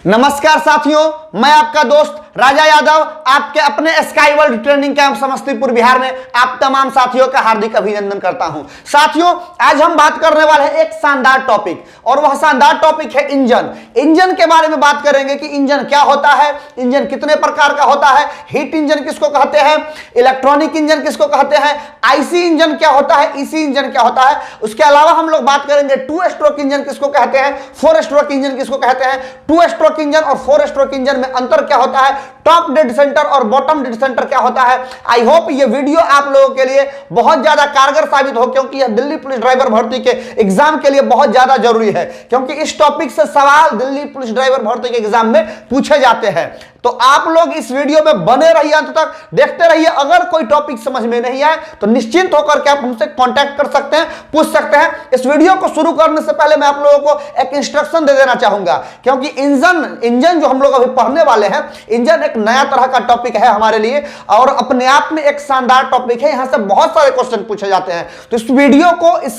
नमस्कार साथियों, मैं आपका दोस्त राजा यादव आपके अपने sky world training camp Samastipur Bihar में आप तमाम साथियों का हार्दिक अभिनंदन करता हूं। साथियों, आज हम बात करने वाले हैं एक शानदार टॉपिक, और वह शानदार टॉपिक है इंजन। इंजन के बारे में बात करेंगे कि इंजन क्या होता है, इंजन कितने प्रकार का होता है, हीट इंजन किसको कहते हैं, इलेक्ट्रॉनिक इंजन किसको कहते हैं, आईसी इंजन क्या होता है, ईसी इंजन क्या होता है। उसके अलावा हम लोग बात करेंगे 2 स्ट्रोक इंजन किसको कहते हैं, 4 स्ट्रोक इंजन किसको कहते हैं, 2 स्ट्रोक इंजन और 4 स्ट्रोक इंजन में अंतर क्या होता है, टॉप डेड सेंटर और बॉटम डेड सेंटर क्या होता है। आई होप ये वीडियो आप लोगों के लिए बहुत ज्यादा कारगर साबित हो, क्योंकि यह दिल्ली पुलिस ड्राइवर भर्ती के एग्जाम के लिए बहुत ज्यादा जरूरी है, क्योंकि इस टॉपिक से सवाल दिल्ली पुलिस ड्राइवर भर्ती के एग्जाम में पूछे जाते हैं। तो आप लोग इस वीडियो में बने रहिए, अंत तक देखते रहिए। अगर कोई टॉपिक समझ में नहीं आए तो निश्चिंत होकर के आप हमसे कांटेक्ट कर सकते हैं, पूछ सकते हैं। इस वीडियो को शुरू करने से पहले मैं आप लोगों को एक इंस्ट्रक्शन दे देना चाहूंगा, क्योंकि इंजन जो हम लोग अभी पढ़ने वाले हैं, इंजन एक नया तरह का टॉपिक है हमारे लिए और अपने आप में एक शानदार टॉपिक है। यहां से बहुत सारे क्वेश्चन पूछे जाते हैं। तो इस वीडियो को, इस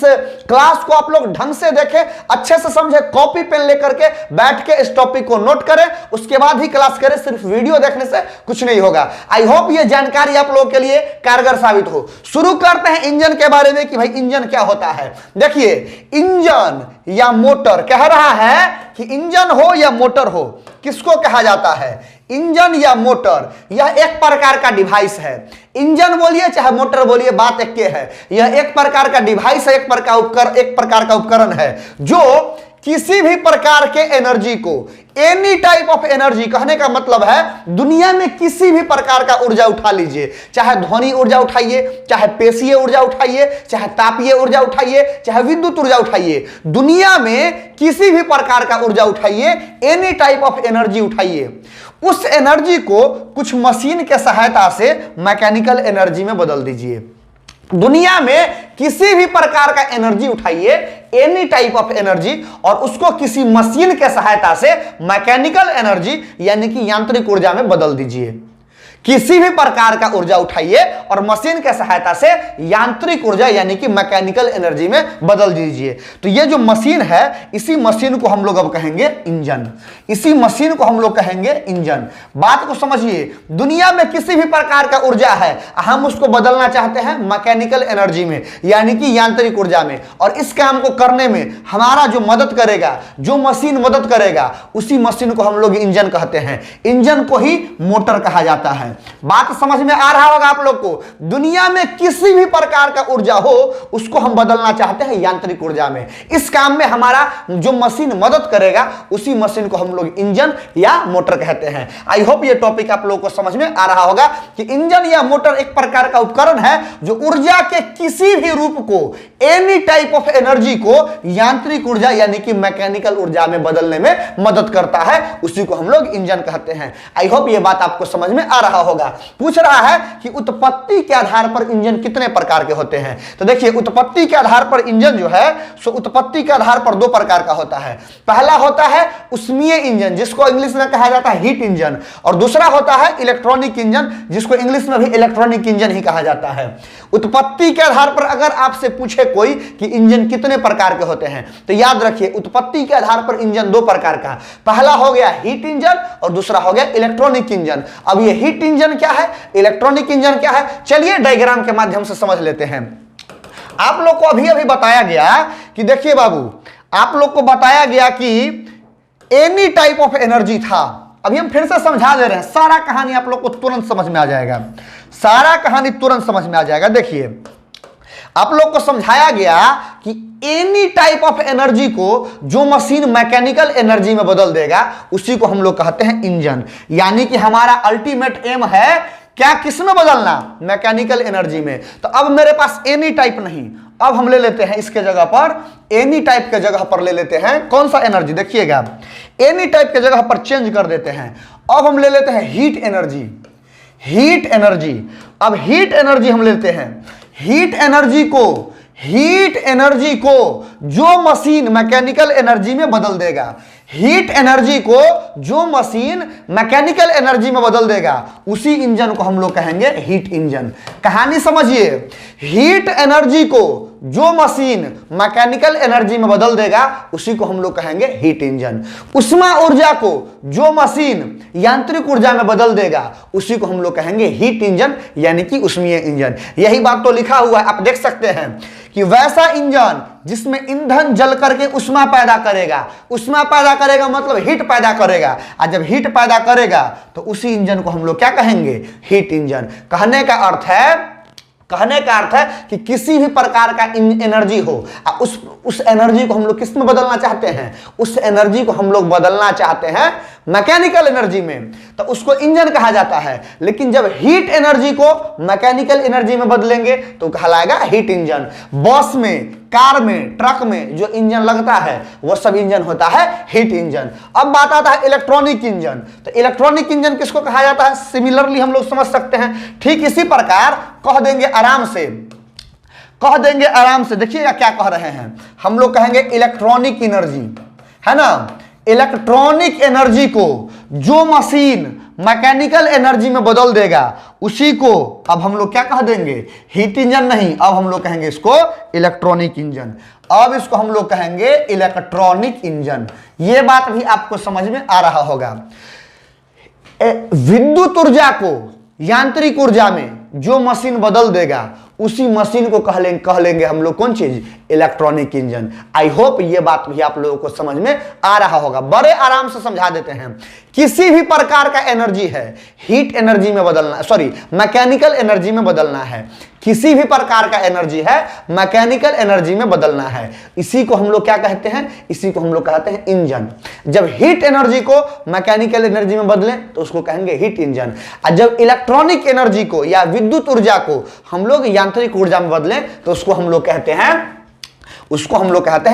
क्लास को आप लोग ढंग से देखें, अच्छे से समझे, कॉपी पेन लेकर के बैठ के इस टॉपिक को नोट करें, उसके बाद ही क्लास करें। सिर्फ वीडियो देखने से कुछ नहीं होगा। आई होप ये जानकारी आप लोगों के लिए कारगर साबित हो। शुरू करते हैं इंजन के बारे में कि भाई इंजन क्या होता है। देखिए, इंजन या मोटर, कह रहा है कि इंजन हो या मोटर हो, किसको कहा जाता है, इंजन या मोटर। यह एक प्रकार का डिवाइस है। इंजन बोलिए चाहे मोटर बोलिए, बात एक है। यह एक प्रकार का डिवाइस है, एक प्रकार का उपकरण है जो किसी भी प्रकार के एनर्जी को, एनी टाइप ऑफ एनर्जी, कहने का मतलब है दुनिया में किसी भी प्रकार का ऊर्जा उठा लीजिए, चाहे ध्वनि ऊर्जा उठाइए, चाहे पेशीय ऊर्जा उठाइए, चाहे तापीय ऊर्जा उठाइए, चाहे विद्युत ऊर्जा उठाइए, दुनिया में किसी भी प्रकार का ऊर्जा उठाइए, एनी टाइप ऑफ एनर्जी उठाइए, उस एनर्जी को कुछ मशीन के सहायता से मैकेनिकल एनर्जी में बदल दीजिए। दुनिया में किसी भी प्रकार का एनर्जी उठाइए, एनी टाइप ऑफ एनर्जी, और उसको किसी मशीन के सहायता से मैकेनिकल एनर्जी यानी कि यांत्रिक ऊर्जा में बदल दीजिए। किसी भी प्रकार का ऊर्जा उठाइए और मशीन के सहायता से यांत्रिक ऊर्जा यानी कि मैकेनिकल एनर्जी में बदल दीजिए। तो ये जो मशीन है, इसी मशीन को हम लोग अब कहेंगे इंजन। इसी मशीन को हम लोग कहेंगे इंजन। बात को समझिए, दुनिया में किसी भी प्रकार का ऊर्जा है, हम उसको बदलना चाहते हैं मैकेनिकल एनर्जी में यानी कि यांत्रिक ऊर्जा में, और इस काम को करने में हमारा जो मदद करेगा, जो मशीन मदद करेगा, उसी मशीन को हम लोग इंजन कहते हैं। इंजन को ही मोटर कहा जाता है। बात समझ में आ रहा होगा आप लोग को। दुनिया में किसी भी प्रकार का ऊर्जा हो, उसको हम बदलना चाहते हैं यांत्रिक ऊर्जा में। इस काम में हमारा जो मशीन मदद करेगा, उसी मशीन को हम लोग इंजन या मोटर कहते हैं। आई होप ये टॉपिक आप लोगों को समझ में आ रहा होगा कि इंजन या मोटर एक प्रकार का उपकरण है जो ऊर्जा के किसी भी रूप को, एनी टाइप ऑफ एनर्जी को यांत्रिक ऊर्जा यानी कि मैकेनिकल ऊर्जा में बदलने में मदद करता है। उसी को हम लोग इंजन कहते हैं। आई होप ये बात आपको समझ में आ रहा होगा। पूछ रहा है कि उत्पत्ति के आधार पर इंजन कितने प्रकार के होते हैं। तो देखिए, उत्पत्ति के आधार पर इंजन जो है, सो उत्पत्ति के आधार पर 2 प्रकार का होता है। पहला होता है उष्मीय इंजन, जिसको इंग्लिश में कहा जाता है हीट इंजन, और दूसरा होता है इलेक्ट्रॉनिक इंजन, जिसको इंग्लिश में भी इलेक्ट्रॉनिक इंजन ही कहा जाता है। उत्पत्ति के आधार पर अगर आपसे पूछे कोई कि इंजन कितने प्रकार के होते हैं, तो याद रखिए उत्पत्ति के आधार पर इंजन 2 प्रकार का। पहला हो गया हीट इंजन और दूसरा हो गया इलेक्ट्रॉनिक इंजन। अब ये हीट इंजन क्या है, इलेक्ट्रॉनिक इंजन क्या है, चलिए डायग्राम के माध्यम से समझ लेते हैं। आप लोग को अभी अभी बताया गया कि देखिए बाबू, आप लोग को बताया गया कि एनी टाइप ऑफ एनर्जी था। अभी हम फिर से समझा दे रहे हैं, सारा कहानी आप लोग को तुरंत समझ में आ जाएगा, सारा कहानी तुरंत समझ में आ जाएगा। देखिए, आप लोग को समझाया गया कि एनी टाइप ऑफ एनर्जी को जो मशीन मैकेनिकल एनर्जी में बदल देगा, उसी को हम लोग कहते हैं इंजन। यानी कि हमारा अल्टीमेट एम है क्या, किस में बदलना, मैकेनिकल एनर्जी में। तो अब मेरे पास एनी टाइप नहीं, अब हम ले लेते हैं इसके जगह पर, एनी टाइप के जगह पर ले लेते हैं कौन सा एनर्जी, देखिएगा, एनी टाइप के जगह पर चेंज कर देते हैं। अब हम ले लेते हैं हीट एनर्जी। हीट एनर्जी, अब हीट एनर्जी हम लेते हैं। हीट एनर्जी को जो मशीन मैकेनिकल एनर्जी में बदल देगा, हीट एनर्जी को जो मशीन मैकेनिकल एनर्जी में बदल देगा उसी इंजन को हम लोग कहेंगे हीट इंजन। कहानी समझिए, हीट एनर्जी को जो मशीन मैकेनिकल एनर्जी में बदल देगा उसी को हम लोग कहेंगे हीट इंजन। उष्मा ऊर्जा को जो मशीन यांत्रिक ऊर्जा में बदल देगा उसी को हम लोग कहेंगे हीट इंजन यानी कि ऊष्मीय इंजन। यही बात तो लिखा हुआ है, आप देख सकते हैं कि वैसा इंजन जिसमें ईंधन जल करके उष्मा पैदा करेगा, उष्मा पैदा करेगा मतलब हीट पैदा करेगा, और जब हीट पैदा करेगा तो उसी इंजन को हम लोग क्या कहेंगे, हीट इंजन। कहने का अर्थ है कि किसी भी प्रकार का एनर्जी हो, उस एनर्जी को हम लोग किस में बदलना चाहते हैं, उस एनर्जी को हम लोग बदलना चाहते हैं मैकेनिकल एनर्जी में, तो उसको इंजन कहा जाता है। लेकिन जब हीट एनर्जी को मैकेनिकल एनर्जी में बदलेंगे तो कहलाएगा हीट इंजन। बस में, कार में, ट्रक में जो इंजन लगता है वो सब इंजन होता है हीट इंजन। अब बात आता है इलेक्ट्रॉनिक इंजन। तो इलेक्ट्रॉनिक इंजन किसको कहा जाता है, सिमिलरली हम लोग समझ सकते हैं। ठीक इसी प्रकार कह देंगे आराम से, देखिएगा क्या कह रहे हैं हम लोग, कहेंगे इलेक्ट्रॉनिक एनर्जी, है ना। इलेक्ट्रॉनिक एनर्जी को जो मशीन मैकेनिकल एनर्जी में बदल देगा उसी को अब हम लोग क्या कह देंगे, हीट इंजन नहीं, अब हम लोग कहेंगे इसको इलेक्ट्रॉनिक इंजन। अब इसको हम लोग कहेंगे इलेक्ट्रॉनिक इंजन। यह बात भी आपको समझ में आ रहा होगा। विद्युत ऊर्जा को यांत्रिक ऊर्जा में जो मशीन बदल देगा उसी मशीन को कह लेंगे हम लोग कौन चीज, इलेक्ट्रॉनिक इंजन। आई होप ये बात भी आप लोगों को समझ में आ रहा होगा। बड़े आराम से समझा देते हैं। किसी भी प्रकार का एनर्जी है हीट एनर्जी में बदलना, सॉरी मैकेनिकल एनर्जी में बदलना है। किसी भी प्रकार का एनर्जी है मैकेनिकल एनर्जी में बदलना है, इसी को हम लोग क्या कहते हैं, इसी को हम लोग कहते हैं इंजन। जब हीट एनर्जी को मैकेनिकल एनर्जी में बदलें तो उसको कहेंगे हीट इंजन। और जब इलेक्ट्रॉनिक एनर्जी को या विद्युत ऊर्जा को हम लोग यांत्रिक ऊर्जा में बदलें तो उसको हम लोग कहते हैं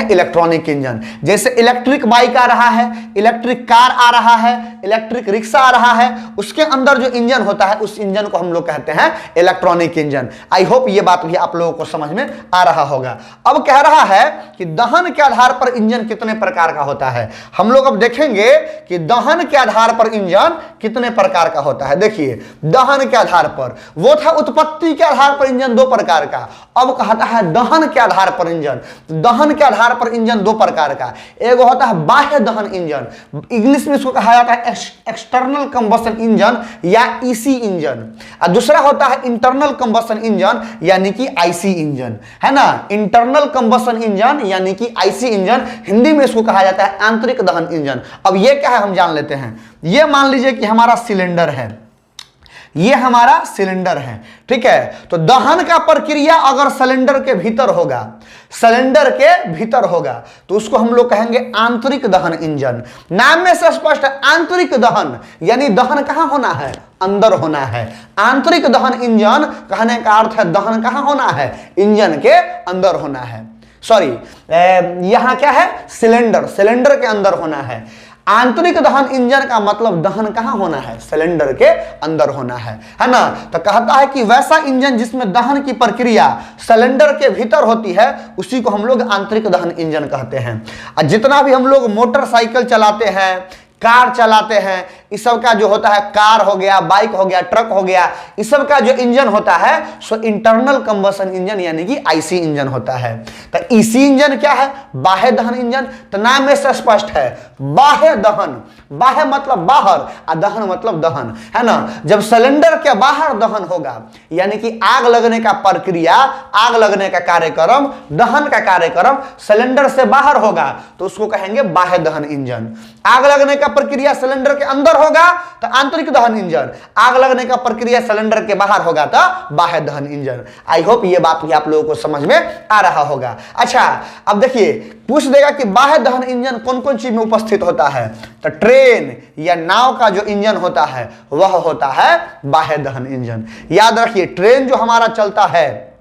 इलेक्ट्रॉनिक इंजन। जैसे इलेक्ट्रिक बाइक आ रहा है, इलेक्ट्रिक कार आ रहा है, इलेक्ट्रिक रिक्शा आ रहा है, उसके अंदर जो इंजन होता है उस इंजन को हम लोग कहते हैं इलेक्ट्रॉनिक इंजन। आई होप ये बात भी आप लोगों को समझ में आ रहा होगा। अब कह रहा है कि दहन के आधार पर इंजन कितने प्रकार का होता है। हम लोग अब देखेंगे कि दहन के आधार पर इंजन कितने प्रकार का होता है। देखिए, दहन के आधार पर वो था, उत्पत्ति के आधार पर इंजन दो प्रकार का। अब कहता है दहन के आधार पर इंजन। दहन के आधार पर इंजन दो प्रकार का, एक होता है बाह्य दहन इंजन, इंग्लिश में इसको कहा जाता है एक्सटर्नल कंबशन इंजन या ईसी इंजन, और दूसरा होता है इंटरनल कंबशन इंजन यानी कि आईसी इंजन, है ना। इंटरनल कंबशन इंजन यानी कि आईसी इंजन, हिंदी में इसको कहा जाता है आंतरिक दहन इंजन। अब ये क्या है हम जान लेते हैं। ये मान लीजिए कि हमारा सिलेंडर है, ये हमारा सिलेंडर है, ठीक है। तो दहन का प्रक्रिया अगर सिलेंडर के भीतर होगा तो उसको हम लोग कहेंगे आंतरिक दहन इंजन। नाम में से स्पष्ट है, आंतरिक दहन यानी दहन कहां होना है, अंदर होना है। आंतरिक दहन इंजन कहने का अर्थ है दहन कहां होना है, इंजन के अंदर होना है। सॉरी, यहां क्या है, सिलेंडर के अंदर होना है। आंतरिक दहन इंजन का मतलब दहन कहां होना है, सिलेंडर के अंदर होना है ना। तो कहता है कि वैसा इंजन जिसमें दहन की प्रक्रिया सिलेंडर के भीतर होती है उसी को हम लोग आंतरिक दहन इंजन कहते हैं। और जितना भी हम लोग मोटरसाइकिल चलाते हैं, कार चलाते हैं, इस सब का जो होता है, कार हो गया, बाइक हो गया, ट्रक हो गया, इस सब का जो इंजन होता है सो इंटरनल कंबशन इंजन यानी कि आईसी इंजन होता है। तो ईसी इंजन क्या है, बाह्य दहन इंजन। तो नाम में से स्पष्ट है, बाह्य दहन, बाह्य मतलब बाहर और दहन मतलब दहन, है ना। जब सिलेंडर के बाहर दहन होगा यानी कि आग लगने का प्रक्रिया, आग लगने का कार्यक्रम, दहन का कार्यक्रम सिलेंडर से बाहर होगा तो उसको कहेंगे बाह्य दहन इंजन। आग लगने का प्रक्रिया सिलेंडर के अंदर होगा तो आंतरिक दहन इंजन, आग लगने का प्रक्रिया सिलेंडर के बाहर होगा तो बाह्य दहन इंजन। आई होप ये बात भी आप लोगों को समझ में आ रहा होगा। अच्छा, अब देखिए पूछ देगा कि बाह्य दहन इंजन कौन कौन चीज में उपस्थित होता है। तो ट्रेन या नाव का जो इंजन होता है वह होता है बाह्य दहन इंजन। याद रखिए, ट्रेन जो हमारा चलता है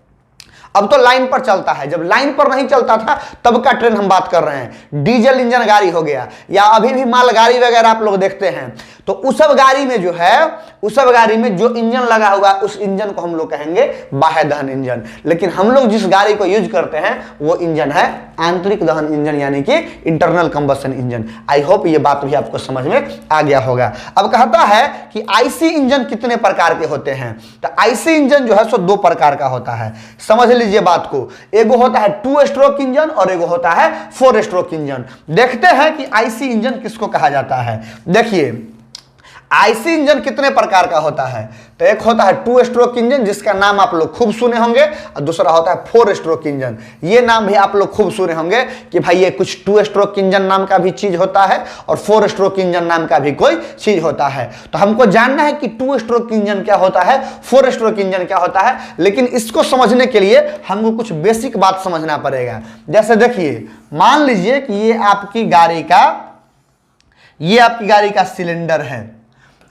अब तो लाइन पर चलता है, जब लाइन पर नहीं चलता था तब का ट्रेन हम बात कर रहे हैं। डीजल इंजन गाड़ी हो गया या अभी भी मालगाड़ी वगैरह आप लोग देखते हैं तो उस सब गाड़ी में जो है, उस सब गाड़ी में जो इंजन लगा हुआ है उस इंजन को हम लोग कहेंगे बाह्य दहन इंजन। लेकिन हम लोग जिस गाड़ी को यूज करते हैं वो इंजन है आंतरिक दहन इंजन, यानी कि internal combustion engine. I hope ये बात भी आपको समझ में आ गया होगा। अब कहता है कि आईसी इंजन कितने प्रकार के होते हैं। तो आईसी इंजन जो है सो 2 प्रकार का होता है, समझ लीजिए बात को। एगो होता है 2 स्ट्रोक इंजन और एगो होता है 4 स्ट्रोक इंजन। देखते हैं कि आईसी इंजन किसको कहा जाता है। देखिए आईसी इंजन कितने प्रकार का होता है। तो एक होता है 2 स्ट्रोक इंजन जिसका नाम आप लोग खूब सुने होंगे, और दूसरा होता है 4 स्ट्रोक इंजन। ये नाम भी आप लोग खूब सुने होंगे कि भाई ये कुछ 2 स्ट्रोक इंजन नाम का भी चीज होता है और 4 स्ट्रोक इंजन नाम का भी कोई चीज होता है। तो हमको जानना है कि 2 स्ट्रोक इंजन क्या होता है, 4 स्ट्रोक इंजन क्या होता है। लेकिन इसको समझने के लिए हमको कुछ बेसिक बात समझना पड़ेगा। जैसे देखिए, मान लीजिए कि ये आपकी गाड़ी का सिलेंडर है,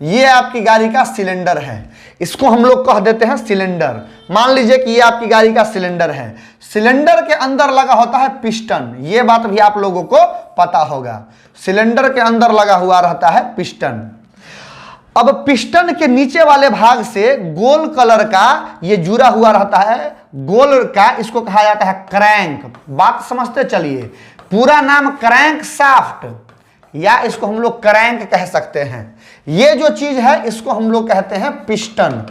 ये आपकी गाड़ी का सिलेंडर है, इसको हम लोग कह देते हैं सिलेंडर। मान लीजिए कि ये आपकी गाड़ी का सिलेंडर है, सिलेंडर के अंदर लगा होता है पिस्टन। ये बात भी आप लोगों को पता होगा, सिलेंडर के अंदर लगा हुआ रहता है पिस्टन। अब पिस्टन के नीचे वाले भाग से गोल कलर का ये जुड़ा हुआ रहता है, गोल का, इसको कहा जाता है क्रैंक। बात समझते चलिए, पूरा नाम क्रैंक शाफ्ट या इसको हम लोग क्रैंक कह सकते हैं। ये जो चीज है इसको हम लोग कहते हैं पिस्टन,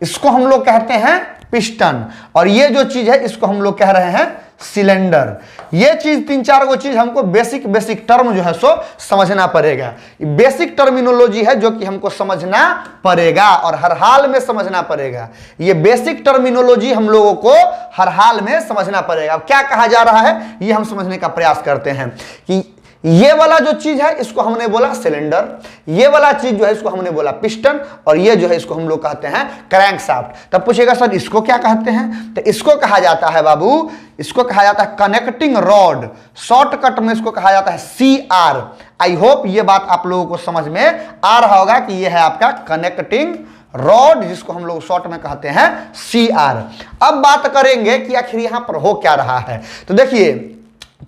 इसको हम लोग कहते हैं पिस्टन। और ये जो चीज है इसको हम लोग कह रहे हैं सिलेंडर। ये चीज 3-4 गो चीज हमको बेसिक टर्म जो है सो समझना पड़ेगा। बेसिक टर्मिनोलॉजी है जो कि हमको समझना पड़ेगा और हर हाल में समझना पड़ेगा। ये बेसिक टर्मिनोलॉजी हम लोगों को हर हाल में समझना पड़ेगा। अब क्या कहा जा रहा है ये हम समझने का प्रयास करते हैं कि ये वाला जो चीज है इसको हमने बोला सिलेंडर, ये वाला चीज जो है इसको हमने बोला पिस्टन, और ये जो है इसको हम लोग कहते हैं क्रैंकशाफ्ट। तब पूछेगा सर इसको क्या कहते हैं। तो इसको कहा जाता है बाबू, इसको कहा जाता है कनेक्टिंग रॉड, शॉर्टकट में इसको कहा जाता है CR। आई होप ये बात आप लोगों को समझ में आ रहा होगा कि ये है आपका कनेक्टिंग रॉड, जिसको हम लोग शॉर्ट में कहते हैं CR। अब बात करेंगे कि आखिर यहां पर हो क्या रहा है। तो देखिए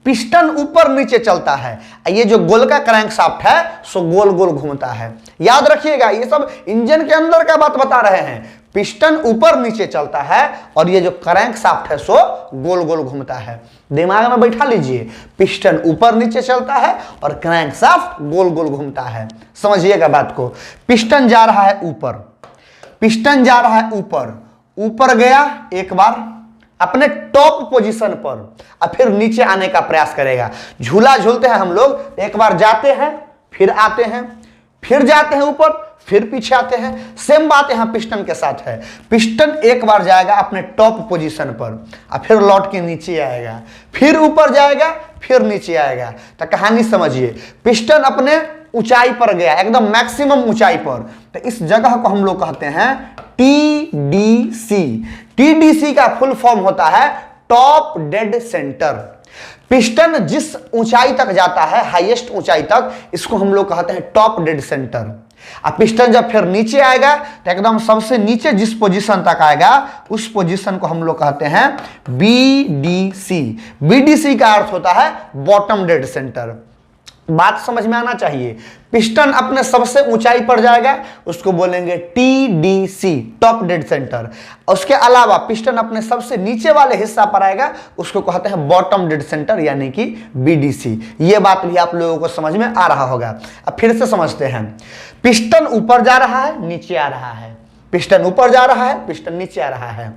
पिस्टन ऊपर नीचे चलता है, ये जो गोल का क्रैंकशाफ्ट है सो गोल गोल घूमता है। याद रखिएगा ये सब इंजन के अंदर का बात बता रहे हैं। पिस्टन ऊपर नीचे चलता है और ये जो क्रैंकशाफ्ट है सो गोल गोल घूमता है। दिमाग में बैठा लीजिए, पिस्टन ऊपर नीचे चलता है और क्रैंकशाफ्ट गोल गोल घूमता है। समझिएगा बात को। पिस्टन जा रहा है ऊपर, पिस्टन जा रहा है ऊपर, ऊपर गया एक बार अपने टॉप पोजीशन पर, और फिर नीचे आने का प्रयास करेगा। झूला झूलते हैं हम लोग, एक बार जाते हैं फिर आते हैं, फिर जाते हैं ऊपर फिर पीछे आते हैं। सेम बात यहां पिस्टन के साथ है। पिस्टन एक बार जाएगा अपने टॉप पोजीशन पर और फिर लौट के नीचे आएगा, फिर ऊपर जाएगा फिर नीचे आएगा। तो कहानी समझिए, पिस्टन अपने ऊंचाई पर गया, एकदम मैक्सिमम ऊंचाई पर। तो इस जगह को हम लोग कहते हैं TDC। TDC का फुल फॉर्म होता है टॉप डेड सेंटर। पिस्टन जिस ऊंचाई तक जाता है, हाईएस्ट ऊंचाई तक, इसको हम लोग कहते हैं टॉप डेड सेंटर। अब पिस्टन जब फिर नीचे आएगा तो एकदम सबसे नीचे जिस पोजीशन तक आएगा उस पोजीशन को हम लोग कहते हैं BDC। BDC का अर्थ होता है बॉटम डेड सेंटर। बात समझ में आना चाहिए। पिस्टन अपने सबसे ऊंचाई पर जाएगा उसको बोलेंगे TDC, टॉप डेड सेंटर। उसके अलावा पिस्टन अपने सबसे नीचे वाले हिस्सा पर आएगा उसको कहते हैं बॉटम डेड सेंटर यानी कि BDC। ये बात भी आप लोगों को समझ में आ रहा होगा। अब फिर से समझते हैं। पिस्टन ऊपर जा रहा है नीचे आ रहा है, पिस्टन ऊपर जा रहा है पिस्टन नीचे आ रहा है।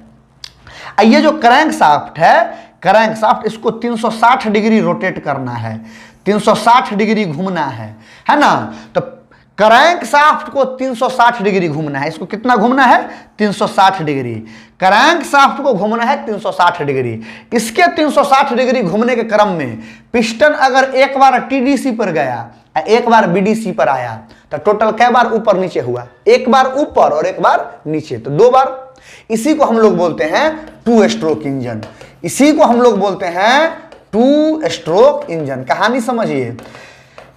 ये जो क्रैंकशाफ्ट है, क्रैंकशाफ्ट इसको 360 डिग्री रोटेट करना है, 360 डिग्री घूमना है ना। तो क्रैंकशाफ्ट को 360 डिग्री घूमना है। इसको कितना घूमना है? 360 डिग्री। क्रैंकशाफ्ट को घूमना है 360 डिग्री। इसके 360 डिग्री घूमने के क्रम में पिस्टन अगर एक बार TDC पर गया, एक बार BDC पर आया, तो टोटल कै बार ऊपर नीचे हुआ? एक बार ऊपर और एक बार नीचे, तो 2 बार। इसी को हम लोग बोलते हैं 2 स्ट्रोक इंजन। इसी को हम लोग बोलते हैं 2 स्ट्रोक इंजन। कहानी समझिए,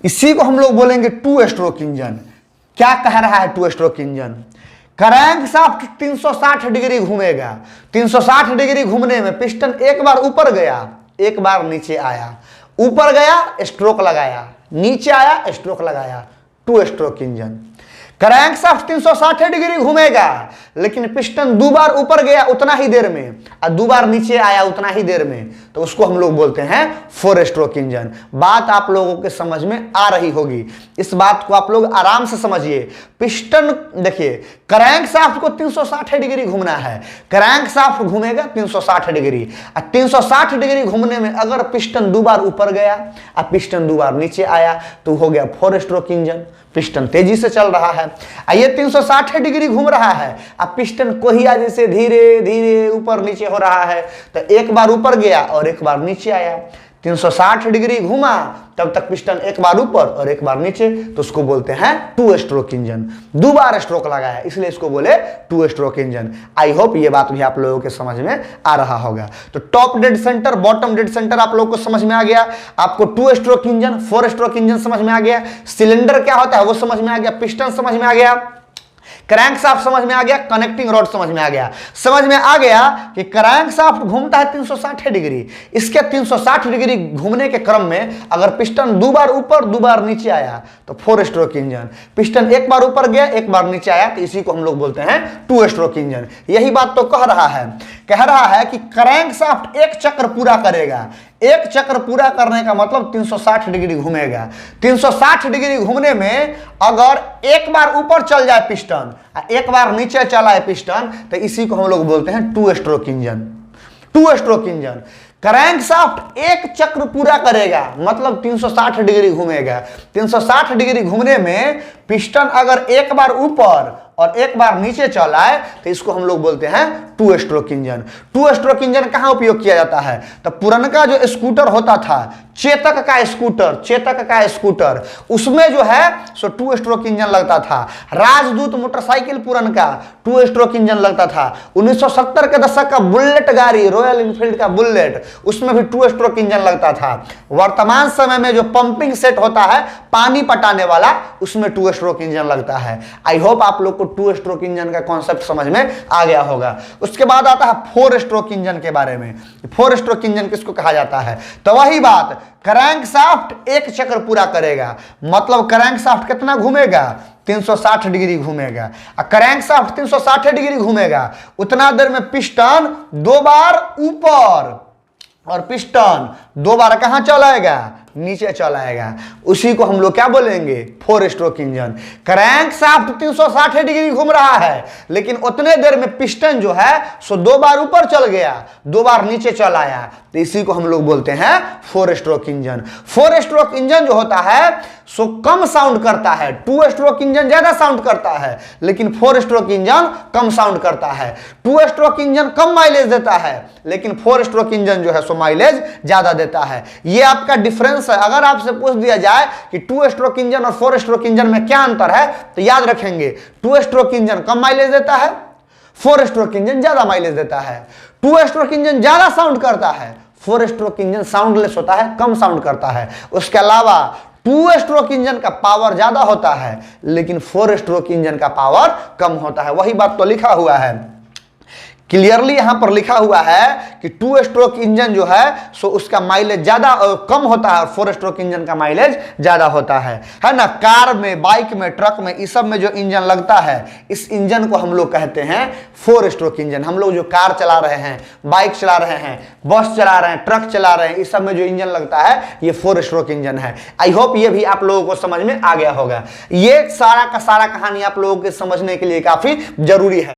इसी को हम लोग बोलेंगे 2 स्ट्रोक इंजन। क्या कह रहा है 2 स्ट्रोक इंजन? क्रैंकशाफ्ट 360 डिग्री घूमेगा। 360 डिग्री घूमने में पिस्टन एक बार ऊपर गया, एक बार नीचे आया। ऊपर गया स्ट्रोक लगाया, नीचे आया स्ट्रोक लगाया। Two stroke engine. Crankshaft 360 degree घूमेगा, लेकिन पिस्टन 2 बार ऊपर गया उतना ही देर में और 2 बार नीचे आया उतना ही देर में, तो उसको हम लोग बोलते हैं 4 स्ट्रोक इंजन। बात आप लोगों के समझ में आ रही होगी, इस बात को आप लोग आराम से समझिए। पिस्टन देखिए, क्रैंकशाफ्ट को 360 डिग्री घूमना है, क्रैंकशाफ्ट घूमेगा 360 डिग्री, और 360 डिग्री घूमने में अगर पिस्टन 2 बार ऊपर गया और पिस्टन 2 बार नीचे आया तो हो गया 4 स्ट्रोक इंजन। पिस्टन तेजी से चल रहा है, ये 360 डिग्री घूम रहा है, अब पिस्टन कोहिया जैसे धीरे धीरे ऊपर नीचे हो रहा है, तो एक बार ऊपर गया और एक बार नीचे आया, 360 डिग्री घूमा तब तक पिस्टन एक बार ऊपर और एक बार नीचे, तो उसको बोलते हैं 2 स्ट्रोक इंजन। 2 बार स्ट्रोक लगाया इसलिए इसको बोले 2 स्ट्रोक इंजन। आई होप ये बात भी आप लोगों के समझ में आ रहा होगा। तो top dead centre, bottom dead centre आप लोगों को समझ में आ गया। आपको 2 स्ट्रोक इंजन, 4 स्ट्रोक इंजन समझ में आ गया, सिलेंडर क्या होता है वो समझ में आ गया, पिस्टन समझ में आ गया, क्रैंकशाफ्ट समझ में आ गया, कनेक्टिंग रॉड समझ में आ गया। समझ में आ गया कि क्रैंकशाफ्ट घूमता है 360 डिग्री, इसके 360 डिग्री घूमने के क्रम में अगर पिस्टन 2 बार ऊपर 2 बार नीचे आया तो 4 स्ट्रोक इंजन, पिस्टन एक बार ऊपर गया एक बार नीचे आया तो इसी को हम लोग बोलते हैं 2 स्ट्रोक इंजन। यही बात तो कह रहा है कि क्रैंकशाफ्ट एक चक्र पूरा करेगा, एक चक्र पूरा करने का मतलब 360 डिग्री घूमेगा। 360 डिग्री घूमने में अगर एक बार ऊपर चल जाए पिस्टन, एक बार नीचे चला है पिस्टन, तो इसी को हम लोग बोलते हैं 2 stroke engine. 2 stroke engine, crankshaft एक चक्र पूरा करेगा मतलब 360 डिग्री घूमेगा। 360 डिग्री घूमने में पिस्टन अगर एक बार ऊपर और एक बार नीचे चला है तो इसको हम लोग बोलते हैं 2 स्ट्रोक इंजन। 2 स्ट्रोक इंजन कहां उपयोग किया जाता है? तो पुराना जो स्कूटर होता था, चेतक का स्कूटर, उसमें जो है सो 2 स्ट्रोक इंजन लगता था। राजदूत मोटरसाइकिल पुराना 2 स्ट्रोक इंजन लगता था। 1970 के दशक का बुलेट गाड़ी, रॉयल एनफील्ड का बुलेट, उसमें भी 2 स्ट्रोक इंजन लगता था। वर्तमान समय में जो पंपिंग सेट होता है पानी पटाने वाला, उसमें 2 स्ट्रोक इंजन लगता है। आई होप आप लोग को 2 स्ट्रोक इंजन का कॉन्सेप्ट समझ में आ गया होगा। उसके बाद आता है 4 स्ट्रोक इंजन के बारे में। 4 स्ट्रोक इंजन किसको कहा जाता है? तो वही बात, क्रैंकशाफ्ट एक चक्र पूरा करेगा मतलब क्रैंकशाफ्ट कितना घूमेगा? 360 डिग्री घूमेगा। क्रैंकशाफ्ट 360 डिग्री घूमेगा उतना देर में पिस्टन 2 बार ऊपर और पिस्टन 2 बार कहां चलाएगा? नीचे चलाएगा। उसी को हम लोग क्या बोलेंगे? 4 स्ट्रोक इंजन। क्रैंकशाफ्ट 360 डिग्री घूम रहा है, लेकिन उतने देर में पिस्टन जो है सो 2 बार ऊपर चल गया, 2 बार नीचे चल आया, तो इसी को हम लोग बोलते हैं 4 स्ट्रोक इंजन। 4 स्ट्रोक इंजन जो होता है सो कम साउंड करता है। 2 स्ट्रोक इंजन ज्यादा साउंड करता है, लेकिन 4 स्ट्रोक इंजन कम साउंड करता है। 2 स्ट्रोक इंजन कम माइलेज देता है, लेकिन 4 स्ट्रोक इंजन जो है सो माइलेज ज्यादा देता है। ये आपका डिफरेंस है। अगर आपसे पूछ दिया जाए कि 2 स्ट्रोक इंजन और 4 स्ट्रोक इंजन में क्या अंतर है, तो याद रखेंगे 2 स्ट्रोक इंजन कम माइलेज देता है, 4 स्ट्रोक इंजन ज्यादा माइलेज देता है। 2 स्ट्रोक इंजन ज्यादा साउंड करता है, 4 स्ट्रोक इंजन साउंडलेस होता है, कम साउंड करता है। उसके अलावा 2 स्ट्रोक इंजन का पावर ज्यादा होता है, लेकिन 4 स्ट्रोक इंजन का पावर कम होता है। वही बात तो लिखा हुआ है, क्लियरली यहां पर लिखा हुआ है कि 2 स्ट्रोक इंजन जो है सो उसका माइलेज ज्यादा कम होता है और 4 स्ट्रोक इंजन का माइलेज ज्यादा होता है ना। कार में, बाइक में, ट्रक में, इस सब में जो इंजन लगता है, इस इंजन को हम लोग कहते हैं 4 स्ट्रोक इंजन। हम लोग जो कार चला रहे हैं, बाइक चला रहे हैं, बस चला रहे हैं, ट्रक चला रहे हैं, इस सब में जो इंजन लगता है ये 4 स्ट्रोक इंजन है। आई होप ये भी आप लोगों को समझ में आ गया होगा। ये सारा का सारा कहानी आप लोगों के समझने के लिए काफी जरूरी है।